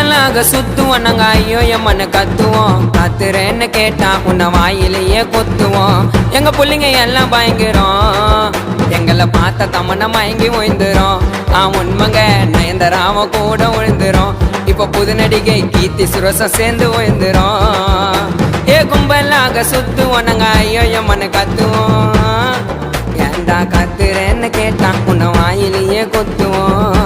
கும்பலாக சுத்துவோம் நாங்க ஐயோ எம்மன்னு கத்துவோம். கத்துறேன்னு கேட்டா உன்னை வாயிலேயே கொத்துவோம். எங்க புள்ளிங்க எல்லாம் பயங்கரம், எங்களை பார்த்த தமனை மயங்கி ஓய்ந்துரும். உண்மைங்க நயன்தாராவ கூட விழுந்துரும். இப்ப புது நடிகை கீர்த்தி சுரேஷும் சேர்ந்து ஓய்ந்துரும். கும்பலாக சுத்துவோம் நாங்க ஐயோ எம்மன்னு கத்துவோம். ஏண்டா கத்துறேன்னு கேட்டா உன்னை வாயிலேயே கொத்துவோம்.